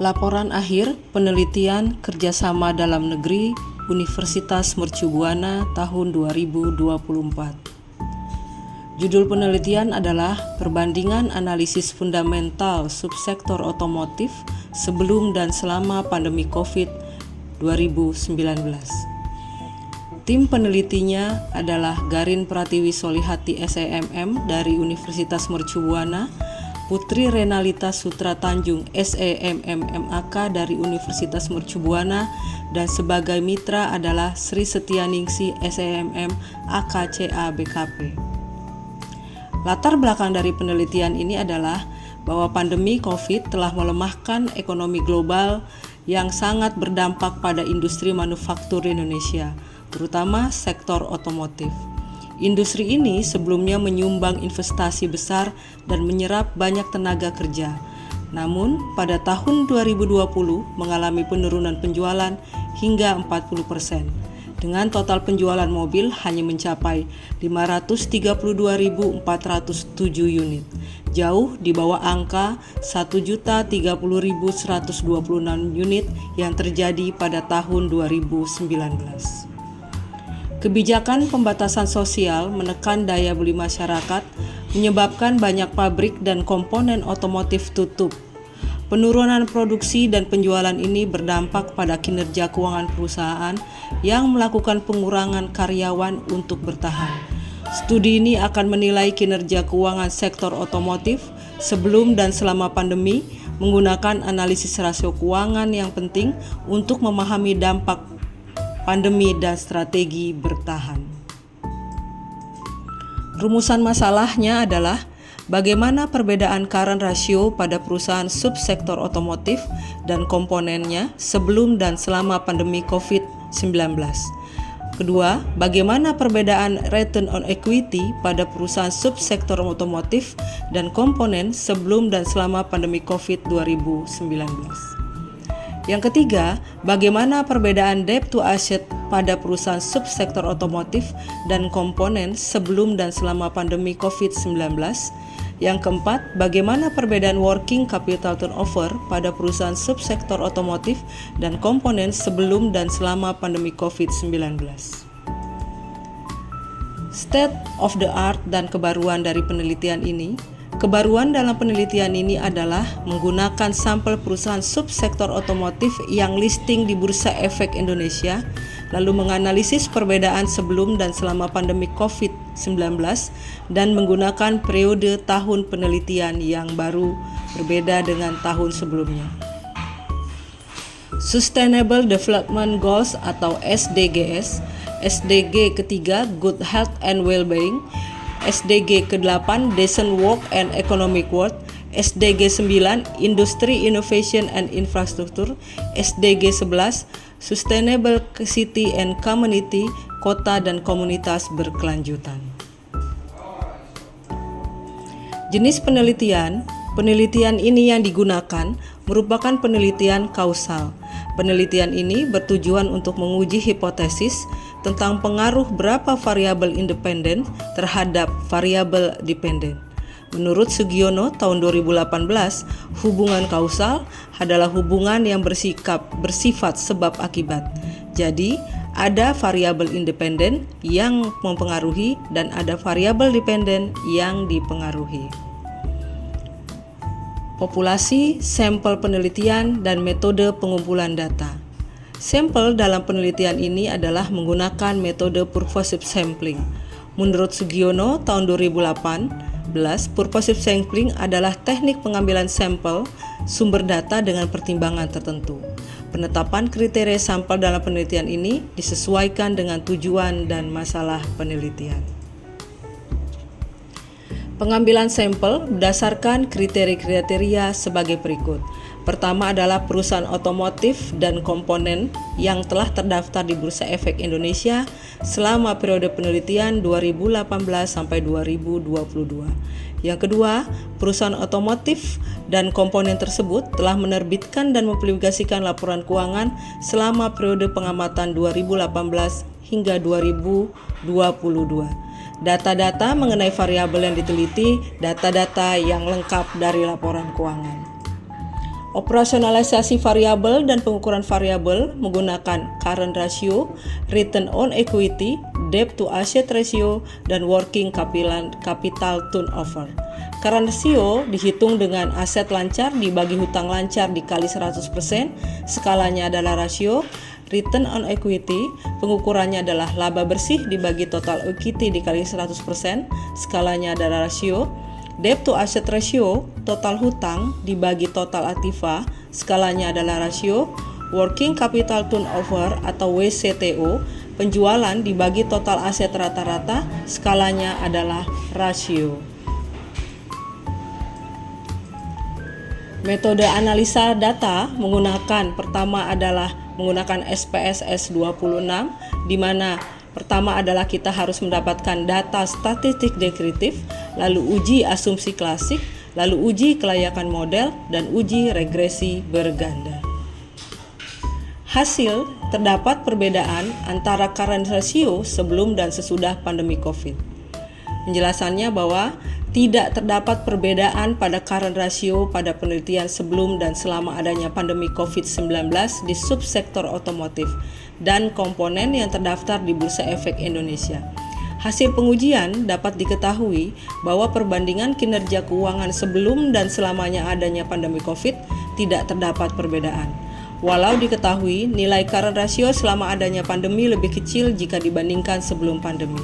Laporan akhir penelitian kerjasama dalam negeri Universitas Mercu Buana tahun 2024. Judul penelitian adalah Perbandingan Analisis Fundamental Subsektor Otomotif sebelum dan selama pandemi COVID-19. Tim penelitinya adalah Garin Pratiwi Solihati SEMM dari Universitas Mercu Buana, Putri Renalita Sutra Tanjung SEMM MAK dari Universitas Mercu Buana, dan sebagai mitra adalah Sri Setianingsi SEMM AKCA BKP. Latar belakang dari penelitian ini adalah bahwa pandemi COVID telah melemahkan ekonomi global yang sangat berdampak pada industri manufaktur Indonesia, terutama sektor otomotif. Industri ini sebelumnya menyumbang investasi besar dan menyerap banyak tenaga kerja. Namun, pada tahun 2020 mengalami penurunan penjualan hingga 40%, dengan total penjualan mobil hanya mencapai 532.407 unit, jauh di bawah angka 1.030.126 unit yang terjadi pada tahun 2019. Kebijakan pembatasan sosial menekan daya beli masyarakat, menyebabkan banyak pabrik dan komponen otomotif tutup. Penurunan produksi dan penjualan ini berdampak pada kinerja keuangan perusahaan yang melakukan pengurangan karyawan untuk bertahan. Studi ini akan menilai kinerja keuangan sektor otomotif sebelum dan selama pandemi, menggunakan analisis rasio keuangan yang penting untuk memahami dampak pandemi dan strategi bertahan. Rumusan masalahnya adalah bagaimana perbedaan current ratio pada perusahaan subsektor otomotif dan komponennya sebelum dan selama pandemi COVID-19. Kedua, bagaimana perbedaan return on equity pada perusahaan subsektor otomotif dan komponen sebelum dan selama pandemi COVID-19. Yang ketiga, bagaimana perbedaan debt to asset pada perusahaan subsektor otomotif dan komponen sebelum dan selama pandemi COVID-19. Yang keempat, bagaimana perbedaan working capital turnover pada perusahaan subsektor otomotif dan komponen sebelum dan selama pandemi COVID-19. State of the art dan kebaruan dari penelitian ini. Kebaruan dalam penelitian ini adalah menggunakan sampel perusahaan subsektor otomotif yang listing di Bursa Efek Indonesia, lalu menganalisis perbedaan sebelum dan selama pandemi COVID-19 dan menggunakan periode tahun penelitian yang baru berbeda dengan tahun sebelumnya. Sustainable Development Goals atau SDGs, SDG ketiga Good Health and Well-being, SDG ke-8 Decent Work and Economic Growth, SDG 9 Industry Innovation and Infrastructure, SDG 11 Sustainable City and Community, kota dan komunitas berkelanjutan. Jenis penelitian ini yang digunakan merupakan penelitian kausal. Penelitian ini bertujuan untuk menguji hipotesis tentang pengaruh berapa variabel independen terhadap variabel dependen. Menurut Sugiono tahun 2018, hubungan kausal adalah hubungan yang bersifat sebab akibat. Jadi, ada variabel independen yang mempengaruhi dan ada variabel dependen yang dipengaruhi. Populasi, sampel penelitian, dan metode pengumpulan data. Sampel dalam penelitian ini adalah menggunakan metode purposive sampling. Menurut Sugiono tahun 2018, purposive sampling adalah teknik pengambilan sampel sumber data dengan pertimbangan tertentu. Penetapan kriteria sampel dalam penelitian ini disesuaikan dengan tujuan dan masalah penelitian. Pengambilan sampel berdasarkan kriteria-kriteria sebagai berikut. Pertama adalah perusahaan otomotif dan komponen yang telah terdaftar di Bursa Efek Indonesia selama periode penelitian 2018 sampai 2022. Yang kedua, perusahaan otomotif dan komponen tersebut telah menerbitkan dan mempublikasikan laporan keuangan selama periode pengamatan 2018 hingga 2022. Data-data mengenai variabel yang diteliti, data-data yang lengkap dari laporan keuangan. Operasionalisasi variabel dan pengukuran variabel menggunakan current ratio, return on equity, debt to asset ratio, dan working capital turnover. Current ratio dihitung dengan aset lancar dibagi hutang lancar dikali 100%, skalanya adalah rasio. Return on equity, pengukurannya adalah laba bersih dibagi total equity dikali 100%, skalanya adalah rasio. Debt to asset ratio, total hutang dibagi total aktiva, skalanya adalah rasio. Working capital turnover atau WCTO, penjualan dibagi total aset rata-rata, skalanya adalah rasio. Metode analisa data pertama adalah menggunakan SPSS 26, di mana pertama adalah kita harus mendapatkan data statistik deskriptif, lalu uji asumsi klasik, lalu uji kelayakan model, dan uji regresi berganda. Hasil, terdapat perbedaan antara current ratio sebelum dan sesudah pandemi COVID. Penjelasannya bahwa tidak terdapat perbedaan pada current ratio pada penelitian sebelum dan selama adanya pandemi COVID-19 di subsektor otomotif dan komponen yang terdaftar di Bursa Efek Indonesia. Hasil pengujian dapat diketahui bahwa perbandingan kinerja keuangan sebelum dan selamanya adanya pandemi COVID tidak terdapat perbedaan. Walau diketahui nilai current ratio selama adanya pandemi lebih kecil jika dibandingkan sebelum pandemi.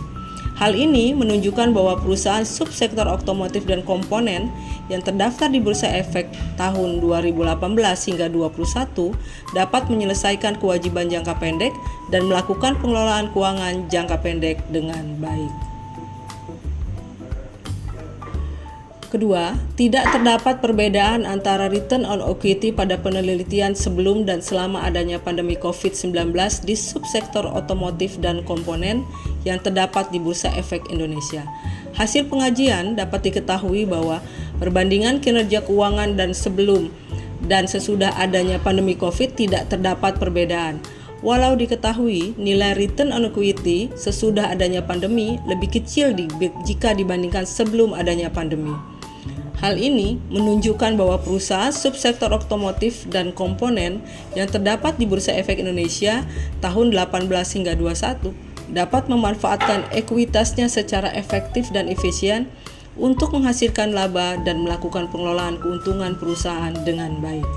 Hal ini menunjukkan bahwa perusahaan subsektor otomotif dan komponen yang terdaftar di Bursa Efek tahun 2018 hingga 2021 dapat menyelesaikan kewajiban jangka pendek dan melakukan pengelolaan keuangan jangka pendek dengan baik. Kedua, tidak terdapat perbedaan antara return on equity pada penelitian sebelum dan selama adanya pandemi COVID-19 di subsektor otomotif dan komponen yang terdapat di Bursa Efek Indonesia. Hasil pengajian dapat diketahui bahwa perbandingan kinerja keuangan dan sebelum dan sesudah adanya pandemi COVID tidak terdapat perbedaan. Walau diketahui nilai return on equity sesudah adanya pandemi lebih kecil jika dibandingkan sebelum adanya pandemi. Hal ini menunjukkan bahwa perusahaan subsektor otomotif dan komponen yang terdapat di Bursa Efek Indonesia tahun 18 hingga 21 dapat memanfaatkan ekuitasnya secara efektif dan efisien untuk menghasilkan laba dan melakukan pengelolaan keuntungan perusahaan dengan baik.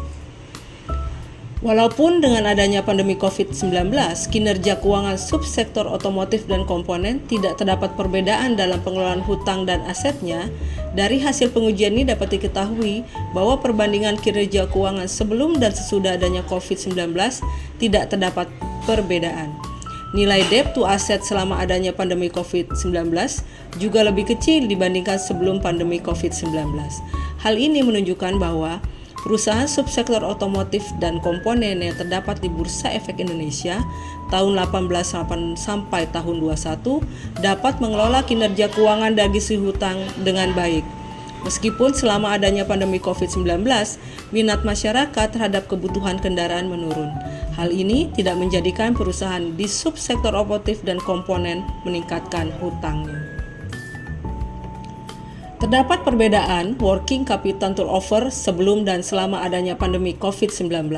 Walaupun dengan adanya pandemi COVID-19, kinerja keuangan subsektor otomotif dan komponen tidak terdapat perbedaan dalam pengelolaan hutang dan asetnya, dari hasil pengujian ini dapat diketahui bahwa perbandingan kinerja keuangan sebelum dan sesudah adanya COVID-19 tidak terdapat perbedaan. Nilai debt to asset selama adanya pandemi COVID-19 juga lebih kecil dibandingkan sebelum pandemi COVID-19. Hal ini menunjukkan bahwa perusahaan subsektor otomotif dan komponen yang terdapat di Bursa Efek Indonesia tahun 18 sampai tahun 21 dapat mengelola kinerja keuangan dari sisi hutang dengan baik. Meskipun selama adanya pandemi COVID-19, minat masyarakat terhadap kebutuhan kendaraan menurun. Hal ini tidak menjadikan perusahaan di subsektor otomotif dan komponen meningkatkan hutangnya. Terdapat perbedaan working capital turnover sebelum dan selama adanya pandemi COVID-19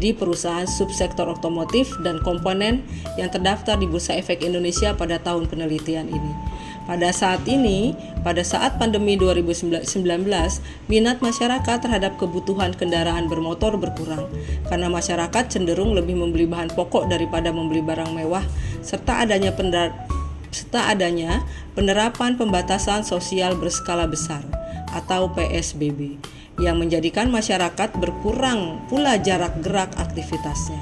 di perusahaan subsektor otomotif dan komponen yang terdaftar di Bursa Efek Indonesia pada tahun penelitian ini. Pada saat pandemi 2019, minat masyarakat terhadap kebutuhan kendaraan bermotor berkurang karena masyarakat cenderung lebih membeli bahan pokok daripada membeli barang mewah serta adanya penerapan pembatasan sosial berskala besar atau PSBB yang menjadikan masyarakat berkurang pula jarak gerak aktivitasnya.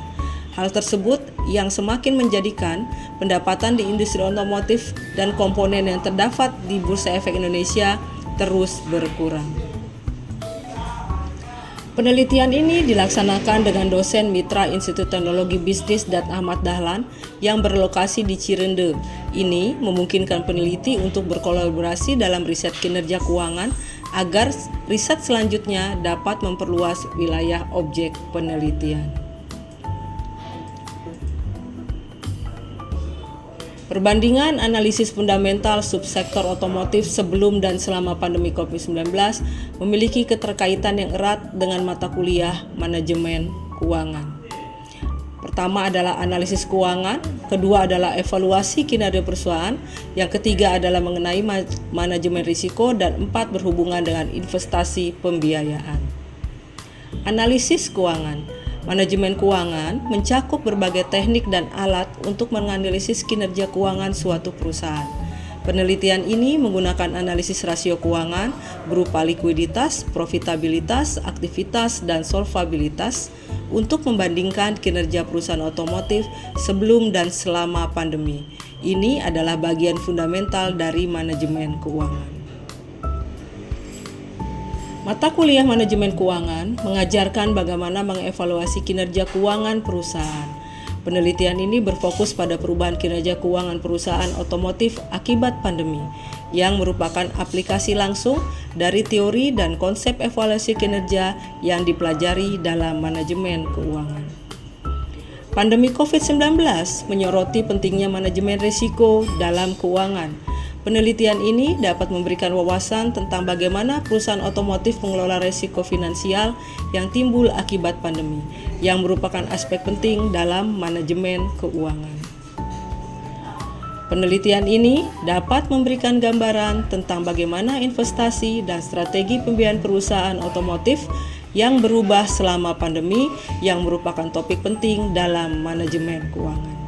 Hal tersebut yang semakin menjadikan pendapatan di industri otomotif dan komponen yang terdapat di Bursa Efek Indonesia terus berkurang. Penelitian ini dilaksanakan dengan dosen Mitra Institut Teknologi Bisnis dan Ahmad Dahlan yang berlokasi di Cirende. Ini memungkinkan peneliti untuk berkolaborasi dalam riset kinerja keuangan agar riset selanjutnya dapat memperluas wilayah objek penelitian. Perbandingan analisis fundamental subsektor otomotif sebelum dan selama pandemi COVID-19 memiliki keterkaitan yang erat dengan mata kuliah manajemen keuangan. Pertama adalah analisis keuangan, kedua adalah evaluasi kinerja perusahaan, yang ketiga adalah mengenai manajemen risiko, dan empat berhubungan dengan investasi pembiayaan. Analisis keuangan. Manajemen keuangan mencakup berbagai teknik dan alat untuk menganalisis kinerja keuangan suatu perusahaan. Penelitian ini menggunakan analisis rasio keuangan berupa likuiditas, profitabilitas, aktivitas, dan solvabilitas untuk membandingkan kinerja perusahaan otomotif sebelum dan selama pandemi. Ini adalah bagian fundamental dari manajemen keuangan. Mata kuliah manajemen keuangan mengajarkan bagaimana mengevaluasi kinerja keuangan perusahaan. Penelitian ini berfokus pada perubahan kinerja keuangan perusahaan otomotif akibat pandemi, yang merupakan aplikasi langsung dari teori dan konsep evaluasi kinerja yang dipelajari dalam manajemen keuangan. Pandemi COVID-19 menyoroti pentingnya manajemen risiko dalam keuangan. Penelitian ini dapat memberikan wawasan tentang bagaimana perusahaan otomotif mengelola risiko finansial yang timbul akibat pandemi, yang merupakan aspek penting dalam manajemen keuangan. Penelitian ini dapat memberikan gambaran tentang bagaimana investasi dan strategi pembiayaan perusahaan otomotif yang berubah selama pandemi, yang merupakan topik penting dalam manajemen keuangan.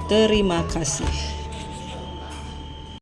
Terima kasih.